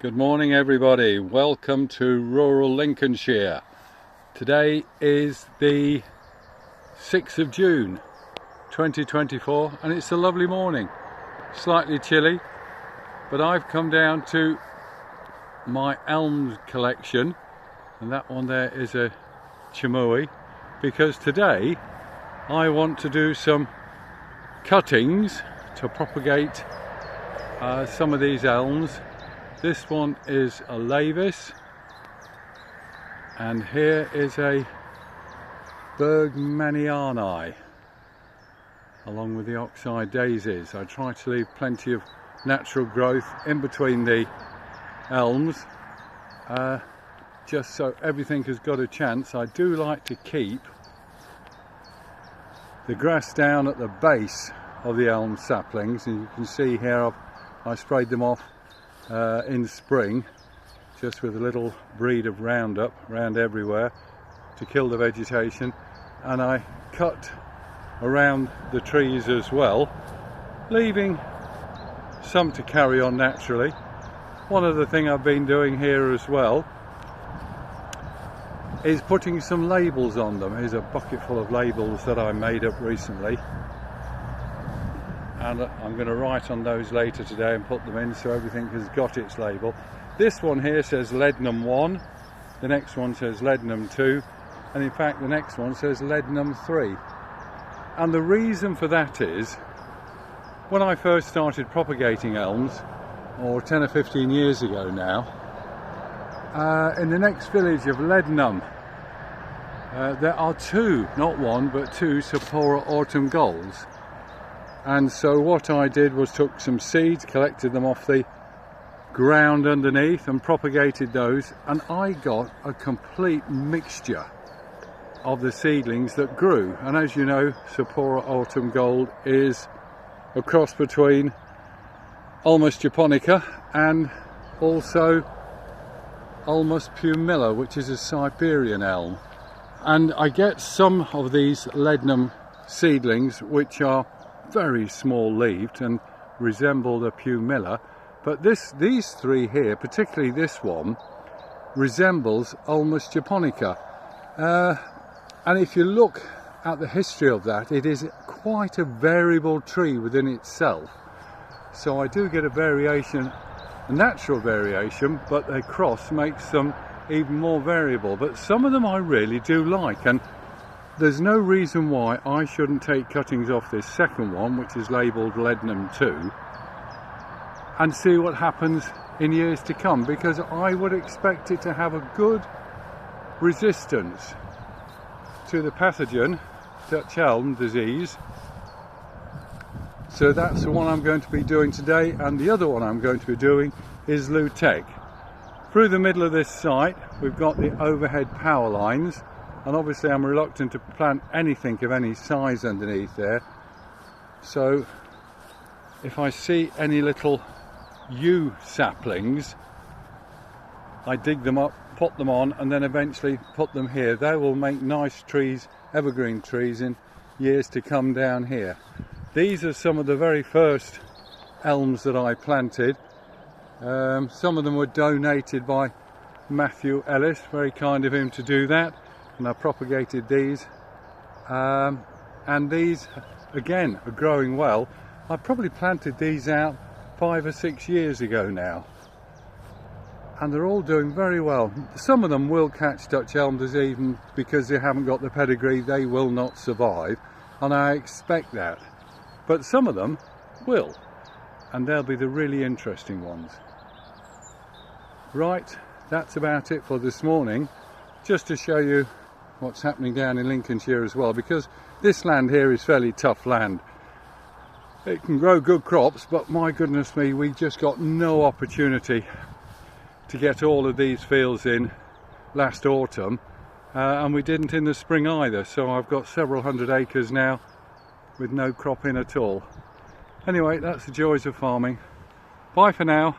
Good morning everybody, welcome to rural Lincolnshire. Today is the 6th of June 2024 and it's a lovely morning. Slightly chilly, but I've come down to my elm collection, and that one there is a chamui, because today I want to do some cuttings to propagate some of these elms. This one is a lavis, and here is a Bergmaniani, along with the oxeye daisies. I try to leave plenty of natural growth in between the elms, just so everything has got a chance. I do like to keep the grass down at the base of the elm saplings, and you can see here I sprayed them off in spring, just with a little breed of Roundup round everywhere to kill the vegetation, and I cut around the trees as well, leaving some to carry on naturally. One other thing I've been doing here as well is putting some labels on them. Here's a bucket full of labels that I made up recently, and I'm going to write on those later today and put them in so everything has got its label. This one here says Leadenham 1, the next one says Leadenham 2, and in fact the next one says Leadenham 3. And the reason for that is, when I first started propagating elms, or 10 or 15 years ago now, in the next village of Leadenham, there are two, not one, but two Sapora autumn golds. And so what I did was took some seeds, collected them off the ground underneath and propagated those, and I got a complete mixture of the seedlings that grew. And as you know, Sapora autumn gold is a cross between Ulmus japonica and also Ulmus pumila, which is a Siberian elm. And I get some of these Leadenham seedlings which are very small leaved and resemble the pumila, but these three here, particularly this one, resembles Ulmus japonica, and if you look at the history of that, it is quite a variable tree within itself. So I do get a variation, a natural variation, but the cross makes them even more variable. But some of them I really do like, and there's no reason why I shouldn't take cuttings off this second one, which is labelled Leadenham 2, and see what happens in years to come, because I would expect it to have a good resistance to the pathogen Dutch Elm Disease. So that's the one I'm going to be doing today, and the other one I'm going to be doing is Lutec. Through the middle of this site we've got the overhead power lines, and obviously I'm reluctant to plant anything of any size underneath there. So if I see any little yew saplings, I dig them up, put them on, and then eventually put them here. They will make nice trees, evergreen trees, in years to come down here. These are some of the very first elms that I planted. Some of them were donated by Matthew Ellis, very kind of him to do that, and I propagated these, and these again are growing well. I probably planted these out 5 or 6 years ago now, and they're all doing very well. Some of them will catch Dutch Elm Disease, even because they haven't got the pedigree, they will not survive, and I expect that. But some of them will, and they'll be the really interesting ones. Right, that's about it for this morning, just to show you what's happening down in Lincolnshire as well, because this land here is fairly tough land. It can grow good crops, but my goodness me, we just got no opportunity to get all of these fields in last autumn, and we didn't in the spring either, so I've got several hundred acres now with no crop in at all. Anyway, that's the joys of farming. Bye for now.